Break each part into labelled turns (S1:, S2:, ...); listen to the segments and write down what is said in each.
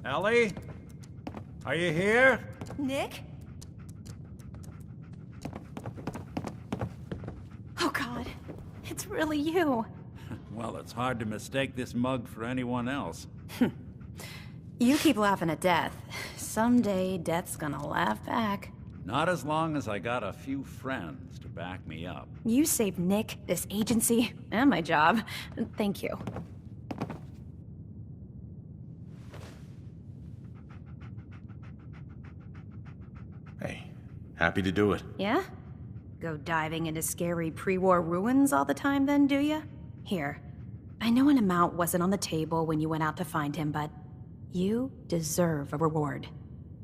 S1: Ellie? Are you here?
S2: Nick? Oh God, it's really you.
S1: Well, it's hard to mistake this mug for anyone else.
S2: You keep laughing at death. Someday, death's gonna laugh back.
S1: Not as long as I got a few friends to back me up.
S2: You saved Nick, this agency, and my job. Thank you.
S3: Hey, happy to do it.
S2: Yeah? Go diving into scary pre-war ruins all the time then, do ya? Here, I know an amount wasn't on the table when you went out to find him, but you deserve a reward.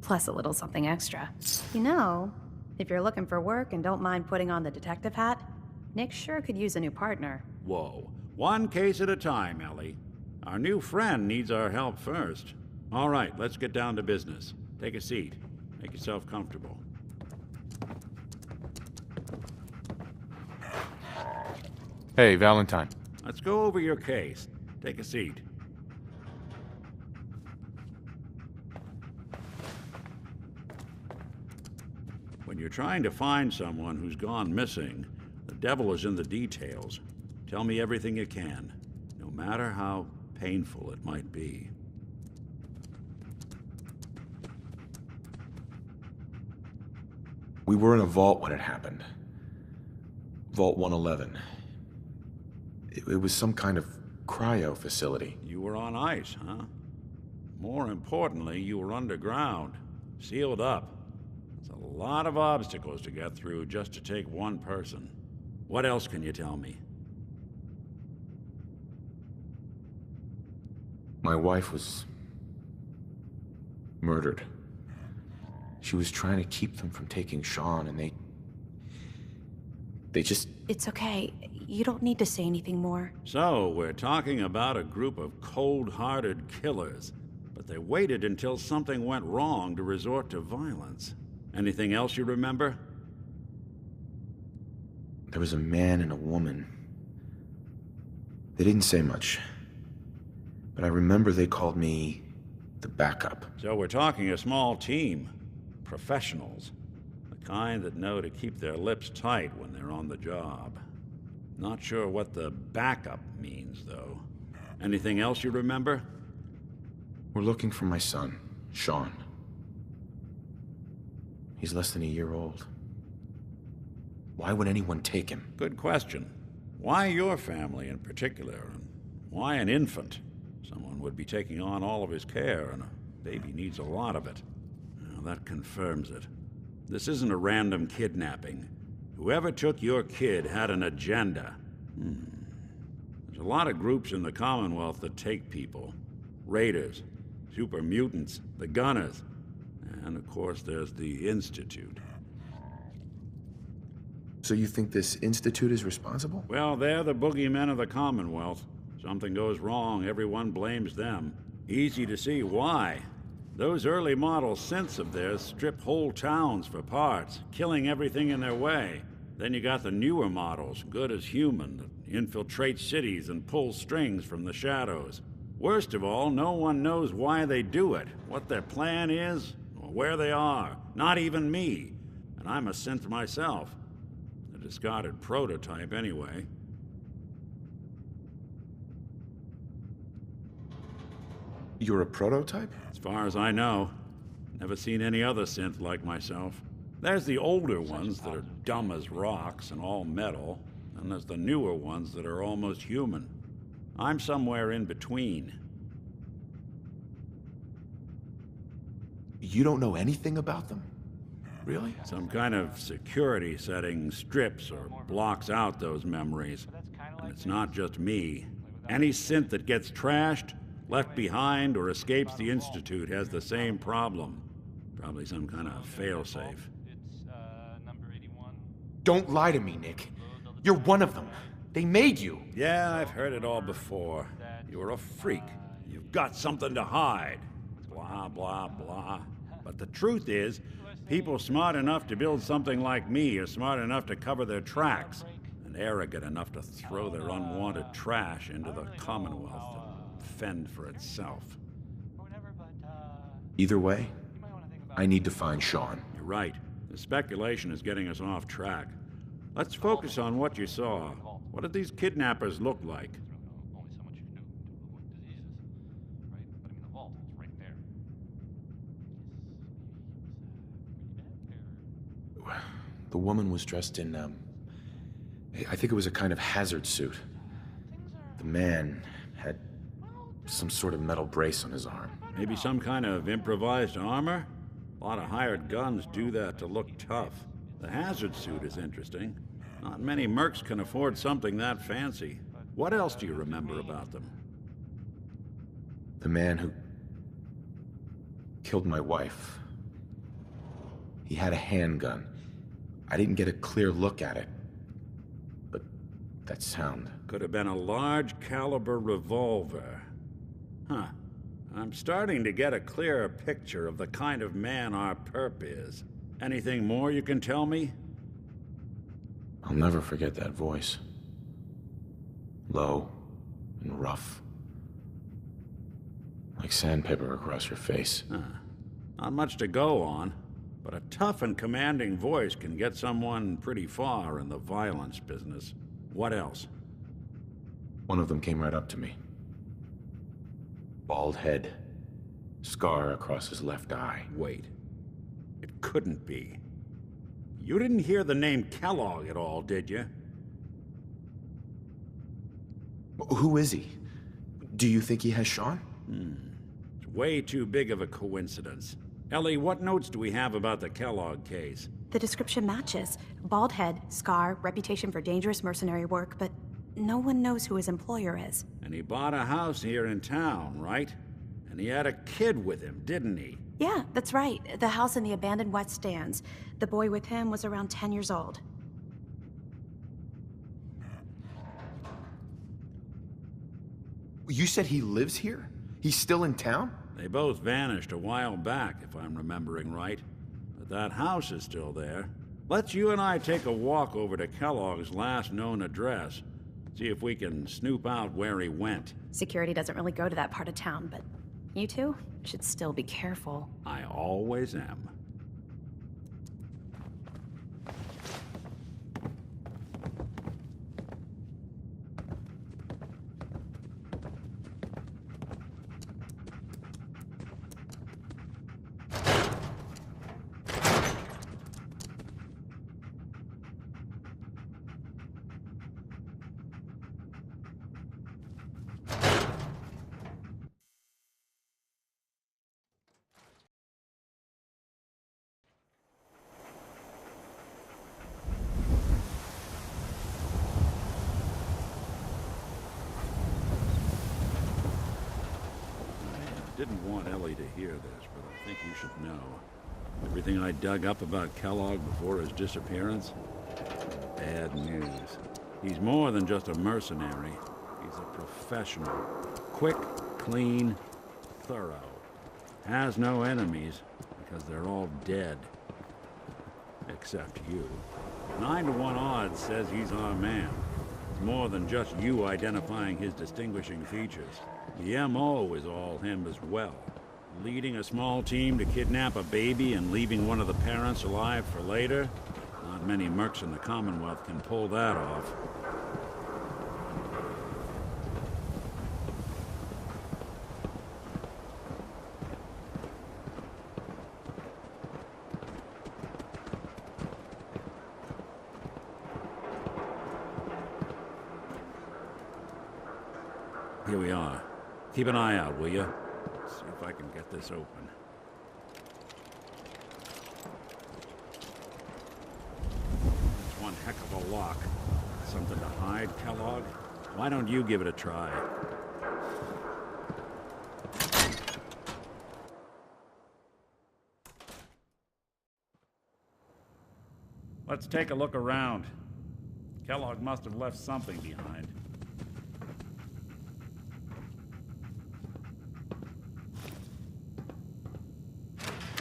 S2: Plus a little something extra. You know, if you're looking for work and don't mind putting on the detective hat, Nick sure could use a new partner.
S1: Whoa. One case at a time, Ellie. Our new friend needs our help first. All right, let's get down to business. Take a seat. Make yourself comfortable.
S3: Hey, Valentine.
S1: Let's go over your case. Take a seat. When you're trying to find someone who's gone missing, the devil is in the details. Tell me everything you can, no matter how painful it might be.
S3: We were in a vault when it happened. Vault 111. It was some kind of cryo facility.
S1: You were on ice, huh? More importantly, you were underground, sealed up. It's a lot of obstacles to get through just to take one person. What else can you tell me?
S3: My wife was murdered. She was trying to keep them from taking Sean, and they just...
S2: It's okay. You don't need to say anything more.
S1: So, we're talking about a group of cold-hearted killers, but they waited until something went wrong to resort to violence. Anything else you remember?
S3: There was a man and a woman. They didn't say much, but I remember they called me the backup.
S1: So we're talking a small team. Professionals. The kind that know to keep their lips tight when they're on the job. Not sure what the backup means, though. Anything else you remember?
S3: We're looking for my son, Sean. He's less than a year old. Why would anyone take him?
S1: Good question. Why your family in particular? And why an infant? Someone would be taking on all of his care, and a baby needs a lot of it. Well, that confirms it. This isn't a random kidnapping. Whoever took your kid had an agenda. There's a lot of groups in the Commonwealth that take people. Raiders, super mutants, the Gunners, and of course there's the Institute.
S3: So you think this Institute is responsible?
S1: Well, they're the boogeymen of the Commonwealth. Something goes wrong, everyone blames them. Easy to see why. Those early model synths of theirs strip whole towns for parts, killing everything in their way. Then you got the newer models, good as human, that infiltrate cities and pull strings from the shadows. Worst of all, no one knows why they do it, what their plan is, or where they are. Not even me. And I'm a synth myself. A discarded prototype, anyway.
S3: You're a prototype?
S1: As far as I know. Never seen any other synth like myself. There's the older ones that are dumb as rocks and all metal, and there's the newer ones that are almost human. I'm somewhere in between.
S3: You don't know anything about them? Really?
S1: Some kind of security setting strips or blocks out those memories. And it's not just me. Any synth that gets trashed, left behind, or escapes the Institute has the same problem. Probably some kind of failsafe.
S3: Don't lie to me, Nick. You're one of them. They made you.
S1: Yeah, I've heard it all before. You're a freak. You've got something to hide. Blah, blah, blah. But the truth is, people smart enough to build something like me are smart enough to cover their tracks, and arrogant enough to throw their unwanted trash into the Commonwealth to fend for itself.
S3: Either way, I need to find Sean.
S1: You're right. The speculation is getting us off track. Let's focus on what you saw. What did these kidnappers look like?
S4: Only so much you can do to avoid diseases, right? But I mean, the vault is right there.
S3: The woman was dressed in, I think it was a kind of hazard suit. The man had some sort of metal brace on his arm.
S1: Maybe some kind of improvised armor? A lot of hired guns do that to look tough. The hazard suit is interesting. Not many mercs can afford something that fancy. What else do you remember about them?
S3: The man who killed my wife. He had a handgun. I didn't get a clear look at it, but that sound.
S1: Could have been a large caliber revolver. Huh. I'm starting to get a clearer picture of the kind of man our perp is. Anything more you can tell me?
S3: I'll never forget that voice. Low and rough. Like sandpaper across your face.
S1: Huh. Not much to go on, but a tough and commanding voice can get someone pretty far in the violence business. What else?
S3: One of them came right up to me. Bald head. Scar across his left eye.
S1: Wait. It couldn't be. You didn't hear the name Kellogg at all, did you?
S3: Who is he? Do you think he has Sean?
S1: It's way too big of a coincidence. Ellie, what notes do we have about the Kellogg case?
S2: The description matches. Bald head, scar, reputation for dangerous mercenary work, but no one knows who his employer is.
S1: And he bought a house here in town, right? And he had a kid with him, didn't he?
S2: Yeah, that's right. The house in the abandoned West Stands. The boy with him was around 10 years old.
S3: You said he lives here? He's still in town?
S1: They both vanished a while back, if I'm remembering right. But that house is still there. Let's you and I take a walk over to Kellogg's last known address. See if we can snoop out where he went.
S2: Security doesn't really go to that part of town, but you two should still be careful.
S1: I always am. Didn't want Ellie to hear this, but I think you should know. Everything I dug up about Kellogg before his disappearance? Bad news. He's more than just a mercenary. He's a professional. Quick, clean, thorough. Has no enemies, because they're all dead. Except you. 9 to 1 odds says he's our man. It's more than just you identifying his distinguishing features. The M.O. is all him as well. Leading a small team to kidnap a baby and leaving one of the parents alive for later? Not many mercs in the Commonwealth can pull that off. Here we are. Keep an eye out, will you? See if I can get this open. It's one heck of a lock. Something to hide, Kellogg? Why don't you give it a try? Let's take a look around. Kellogg must have left something behind.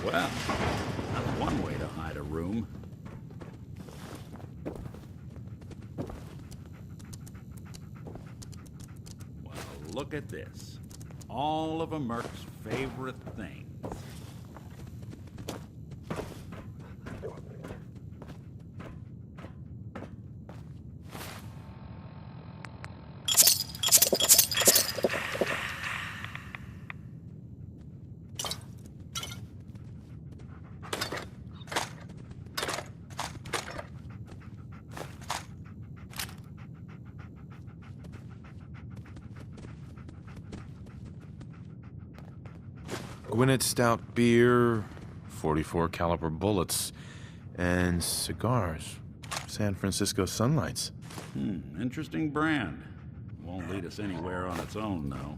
S1: Well, that's one way to hide a room. Well, look at this. All of a merc's favorite things.
S3: Gwinnett Stout beer, 44 caliber bullets, and cigars. San Francisco Sunlights.
S1: Interesting brand. Won't lead us anywhere on its own, though.